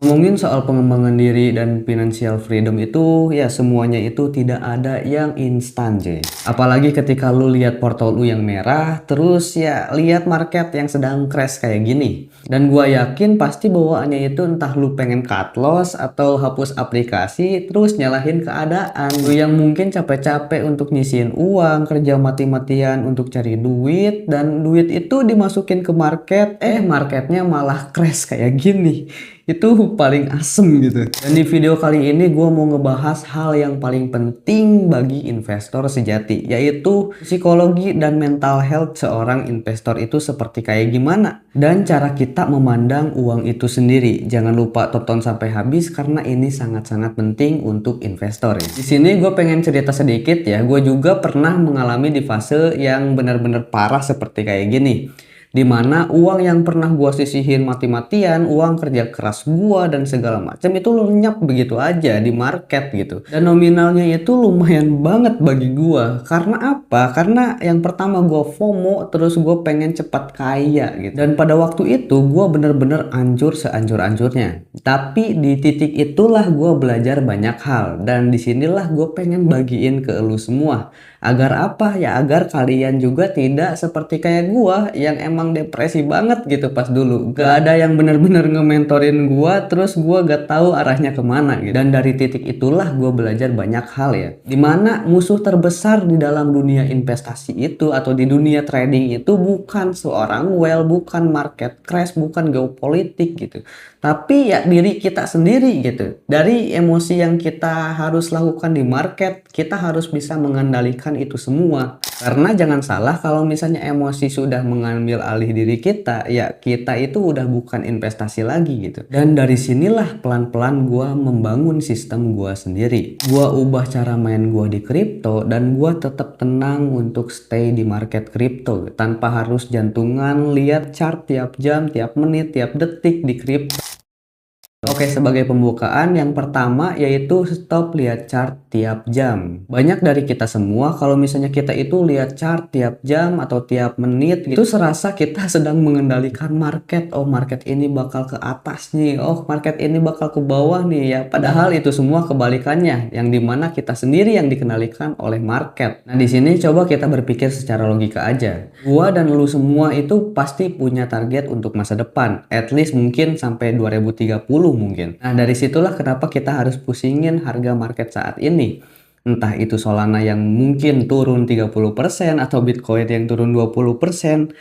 Ngomongin soal pengembangan diri dan financial freedom itu, ya semuanya itu tidak ada yang instan, cuy. Apalagi ketika lu lihat portol lu yang merah, terus ya lihat market yang sedang crash kayak gini. Dan gua yakin pasti bawaannya itu entah lu pengen cut loss atau hapus aplikasi, terus nyalahin keadaan. Lu yang mungkin capek-capek untuk nyisihin uang, kerja mati-matian untuk cari duit, dan duit itu dimasukin ke market, marketnya malah crash kayak gini. Itu paling asem gitu. Dan di video kali ini gue mau ngebahas hal yang paling penting bagi investor sejati, yaitu psikologi dan mental health seorang investor itu seperti kayak gimana, dan cara kita memandang uang itu sendiri. Jangan lupa tonton sampai habis karena ini sangat-sangat penting untuk investor ya. Di sini gue pengen cerita sedikit ya, gue juga pernah mengalami di fase yang benar-benar parah seperti kayak gini, dimana uang yang pernah gua sisihin mati-matian, uang kerja keras gua dan segala macam itu lenyap begitu aja di market gitu. Dan nominalnya itu lumayan banget bagi gua. Karena apa? Karena yang pertama gua FOMO, terus gua pengen cepat kaya gitu. Dan pada waktu itu gua bener-bener anjur seanjur-anjurnya. Tapi di titik itulah gua belajar banyak hal, dan disinilah gua pengen bagiin ke lu semua. Agar apa ya? Agar kalian juga tidak seperti kayak gua yang emang depresi banget gitu pas dulu. Gak ada yang bener-bener nge-mentorin gua, terus gua gak tahu arahnya kemana gitu. Dan dari titik itulah gua belajar banyak hal ya. Dimana musuh terbesar di dalam dunia investasi itu atau di dunia trading itu bukan seorang whale, bukan market crash, bukan geopolitik gitu. Tapi ya diri kita sendiri gitu. Dari emosi yang kita harus lakukan di market, kita harus bisa mengendalikan itu semua. Karena jangan salah, kalau misalnya emosi sudah mengambil alih diri kita, ya kita itu udah bukan investasi lagi gitu. Dan dari sinilah pelan-pelan gua membangun sistem gua sendiri. Gua ubah cara main gua di kripto, dan gua tetap tenang untuk stay di market kripto tanpa harus jantungan lihat chart tiap jam, tiap menit, tiap detik di kripto. Oke, sebagai pembukaan yang pertama yaitu stop lihat chart tiap jam. Banyak dari kita semua kalau misalnya kita itu lihat chart tiap jam atau tiap menit gitu, serasa kita sedang mengendalikan market. Oh, market ini bakal ke atas nih. Oh, market ini bakal ke bawah nih ya. Padahal itu semua kebalikannya, yang dimana kita sendiri yang dikendalikan oleh market. Nah, di sini coba kita berpikir secara logika aja. Gua dan lu semua itu pasti punya target untuk masa depan. At least mungkin sampai 2030 mungkin. Nah, dari situlah kenapa kita harus pusingin harga market saat ini. Entah itu Solana yang mungkin turun 30% atau Bitcoin yang turun 20%.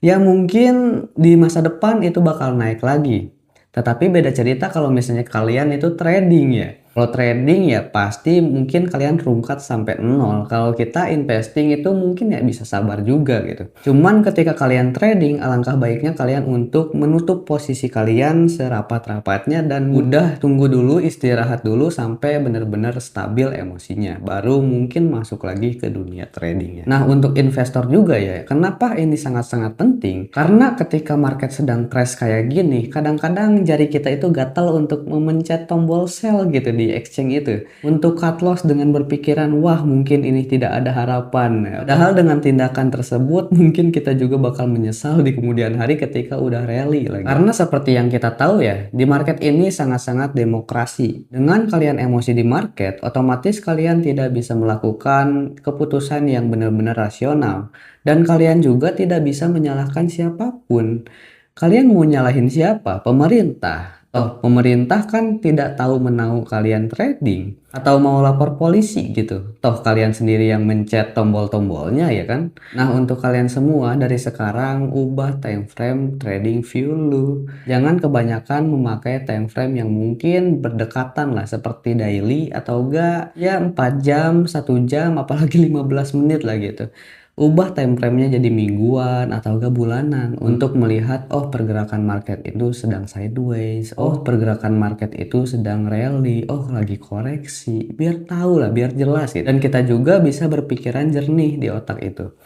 Ya mungkin di masa depan itu bakal naik lagi. Tetapi beda cerita kalau misalnya kalian itu trading ya. Kalau trading ya pasti mungkin kalian rungkat sampai nol. Kalau kita investing itu mungkin ya bisa sabar juga gitu. Cuman ketika kalian trading, alangkah baiknya kalian untuk menutup posisi kalian serapat-rapatnya dan udah tunggu dulu, istirahat dulu sampai benar-benar stabil emosinya. Baru mungkin masuk lagi ke dunia trading ya. Nah, untuk investor juga ya, kenapa ini sangat-sangat penting? Karena ketika market sedang crash kayak gini, kadang-kadang jari kita itu gatal untuk memencet tombol sell gitu di exchange itu, untuk cut loss dengan berpikiran wah mungkin ini tidak ada harapan. Padahal dengan tindakan tersebut mungkin kita juga bakal menyesal di kemudian hari ketika udah rally lagi. Karena seperti yang kita tahu ya, di market ini sangat-sangat demokrasi. Dengan kalian emosi di market, otomatis kalian tidak bisa melakukan keputusan yang benar-benar rasional, dan kalian juga tidak bisa menyalahkan siapapun. Kalian mau nyalahin siapa? Pemerintah. Oh, pemerintah kan tidak tahu menahu kalian trading, atau mau lapor polisi gitu. Toh kalian sendiri yang mencet tombol-tombolnya ya kan? Nah, untuk kalian semua dari sekarang ubah time frame trading view lu. Jangan kebanyakan memakai time frame yang mungkin berdekatan lah, seperti daily atau enggak ya 4 jam, 1 jam, apalagi 15 menit lah gitu. Ubah time frame-nya jadi mingguan atau enggak bulanan untuk melihat oh pergerakan market itu sedang sideways, oh pergerakan market itu sedang rally, oh lagi koreksi. Biar tahu lah, biar jelas gitu. Dan kita juga bisa berpikiran jernih di otak itu.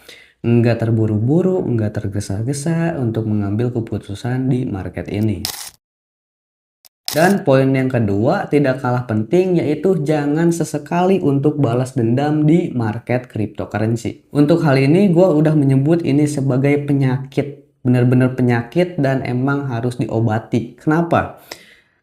Enggak terburu-buru, enggak tergesa-gesa untuk mengambil keputusan di market ini. Dan poin yang kedua tidak kalah penting, yaitu jangan sesekali untuk balas dendam di market cryptocurrency. Untuk hal ini gue udah menyebut ini sebagai penyakit, benar-benar penyakit dan emang harus diobati. Kenapa?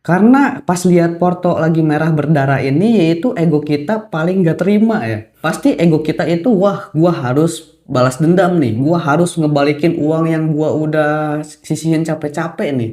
Karena pas lihat Porto lagi merah berdarah ini, yaitu ego kita paling gak terima ya. Pasti ego kita itu, wah gua harus balas dendam nih, gua harus ngebalikin uang yang gua udah sisihin capek-capek nih.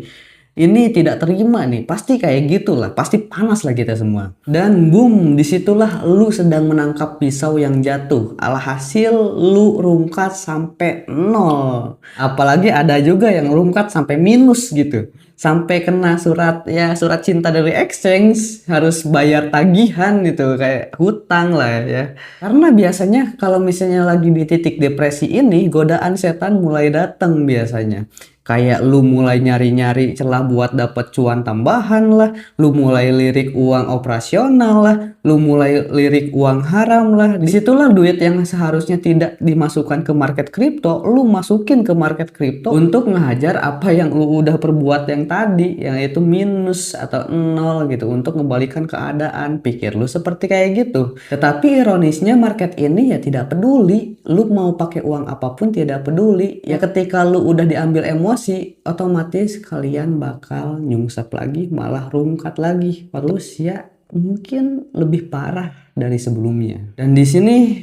Ini tidak terima nih, pasti kayak gitulah, pasti panas lah kita semua. Dan boom, disitulah lu sedang menangkap pisau yang jatuh. Alhasil lu rungkat sampai nol. Apalagi ada juga yang rungkat sampai minus gitu. Sampai kena surat ya, surat cinta dari exchange, harus bayar tagihan gitu, kayak hutang lah ya. Karena biasanya kalau misalnya lagi di titik depresi ini, godaan setan mulai datang biasanya. Kayak lu mulai nyari-nyari celah buat dapat cuan tambahan lah, lu mulai lirik uang operasional lah, lu mulai lirik uang haram lah. Disitulah duit yang seharusnya tidak dimasukkan ke market kripto, lu masukin ke market kripto untuk ngehajar apa yang lu udah perbuat yang tadi, yang itu minus atau nol gitu, untuk ngebalikan keadaan. Pikir lu seperti kayak gitu. Tetapi ironisnya market ini ya tidak peduli, lu mau pakai uang apapun tidak peduli. Ya ketika lu udah diambil emosi, otomatis kalian bakal nyungsep lagi, malah rungkat lagi. Terus ya mungkin lebih parah dari sebelumnya. Dan di sini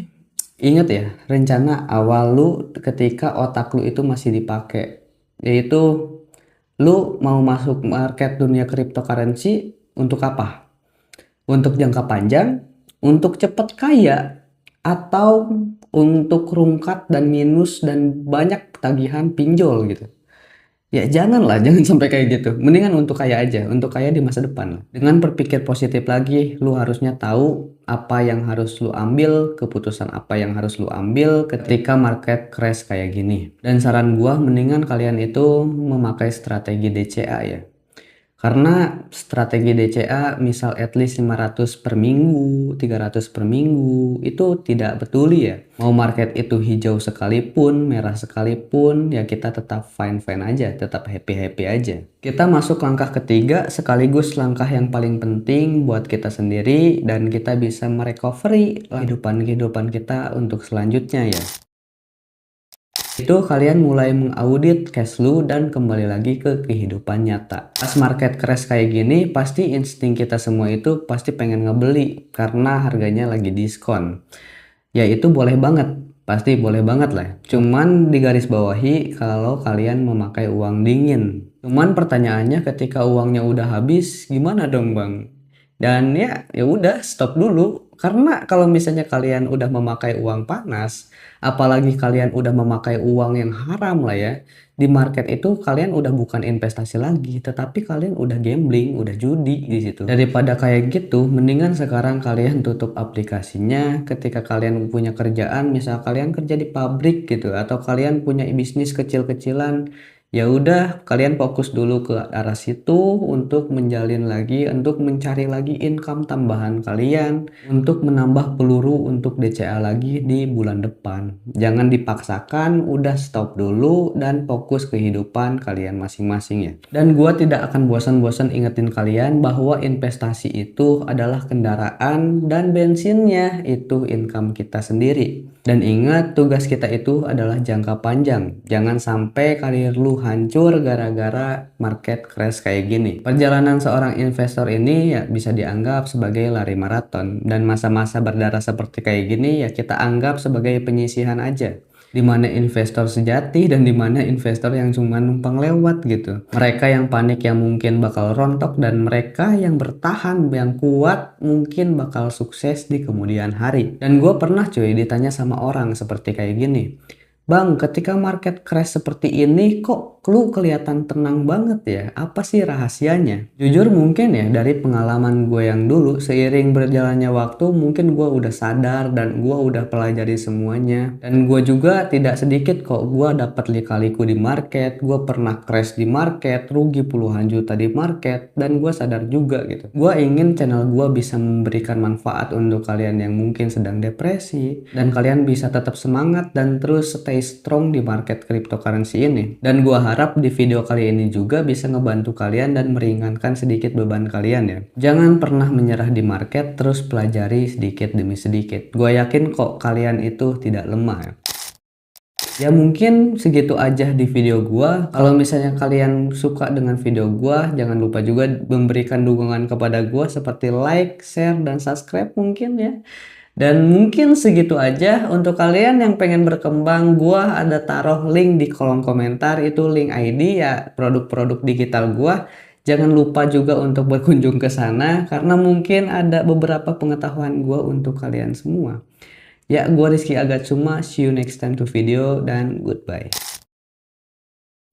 ingat ya, rencana awal lu ketika otak lu itu masih dipakai, yaitu lu mau masuk market dunia cryptocurrency untuk apa? Untuk jangka panjang, untuk cepat kaya, atau untuk rungkat dan minus dan banyak tagihan pinjol gitu. Ya janganlah, jangan sampai kayak gitu. Mendingan untuk kaya aja, untuk kaya di masa depan. Dengan berpikir positif lagi, lu harusnya tahu apa yang harus lu ambil, keputusan apa yang harus lu ambil ketika market crash kayak gini. Dan saran gua, mendingan kalian itu memakai strategi DCA ya. Karena strategi DCA misal at least 500 per minggu, 300 per minggu, itu tidak peduli ya. Mau market itu hijau sekalipun, merah sekalipun, ya kita tetap fine-fine aja, tetap happy-happy aja. Kita masuk langkah ketiga, sekaligus langkah yang paling penting buat kita sendiri, dan kita bisa merecovery kehidupan kita untuk selanjutnya ya. Itu kalian mulai mengaudit cash flow dan kembali lagi ke kehidupan nyata. Pas market crash kayak gini, pasti insting kita semua itu pasti pengen ngebeli karena harganya lagi diskon. Ya itu boleh banget, pasti boleh banget lah. Cuman digaris bawahi kalau kalian memakai uang dingin. Cuman pertanyaannya, ketika uangnya udah habis, gimana dong bang? Dan ya udah stop dulu. Karena kalau misalnya kalian udah memakai uang panas, apalagi kalian udah memakai uang yang haram lah ya, di market itu kalian udah bukan investasi lagi, tetapi kalian udah gambling, udah judi di situ. Daripada kayak gitu, mendingan sekarang kalian tutup aplikasinya. Ketika kalian punya kerjaan, misal kalian kerja di pabrik gitu, atau kalian punya bisnis kecil-kecilan, ya udah kalian fokus dulu ke arah situ untuk menjalin lagi, untuk mencari lagi income tambahan kalian, untuk menambah peluru untuk DCA lagi di bulan depan. Jangan dipaksakan, udah stop dulu dan fokus kehidupan kalian masing-masing ya. Dan gua tidak akan bosan-bosan ingetin kalian bahwa investasi itu adalah kendaraan dan bensinnya itu income kita sendiri. Dan ingat, tugas kita itu adalah jangka panjang. Jangan sampai karir lu hancur gara-gara market crash kayak gini. Perjalanan seorang investor ini ya bisa dianggap sebagai lari maraton. Dan masa-masa berdarah seperti kayak gini ya kita anggap sebagai penyisihan aja. Dimana investor sejati dan dimana investor yang cuma numpang lewat gitu. Mereka yang panik yang mungkin bakal rontok, dan mereka yang bertahan yang kuat mungkin bakal sukses di kemudian hari. Dan gue pernah cuy ditanya sama orang seperti kayak gini, bang, ketika market crash seperti ini kok lu kelihatan tenang banget ya, apa sih rahasianya? Jujur mungkin ya dari pengalaman gue yang dulu, seiring berjalannya waktu mungkin gue udah sadar dan gue udah pelajari semuanya. Dan gue juga tidak sedikit kok gue dapat lika-liku di market, gue pernah crash di market, rugi puluhan juta di market, dan gue sadar juga gitu. Gue ingin channel gue bisa memberikan manfaat untuk kalian yang mungkin sedang depresi, dan kalian bisa tetap semangat dan terus stay strong di market cryptocurrency ini. Dan gue harap di video kali ini juga bisa ngebantu kalian dan meringankan sedikit beban kalian ya. Jangan pernah menyerah di market, terus pelajari sedikit demi sedikit. Gue yakin kok kalian itu tidak lemah ya. Ya mungkin segitu aja di video gua. Kalau misalnya kalian suka dengan video gua, jangan lupa juga memberikan dukungan kepada gua seperti like, share, dan subscribe mungkin ya. Dan mungkin segitu aja. Untuk kalian yang pengen berkembang, gua ada taruh link di kolom komentar, itu link ID ya produk-produk digital gua. Jangan lupa juga untuk berkunjung ke sana karena mungkin ada beberapa pengetahuan gua untuk kalian semua. Ya, gua Rizky Agatsuma. See you next time to video dan goodbye.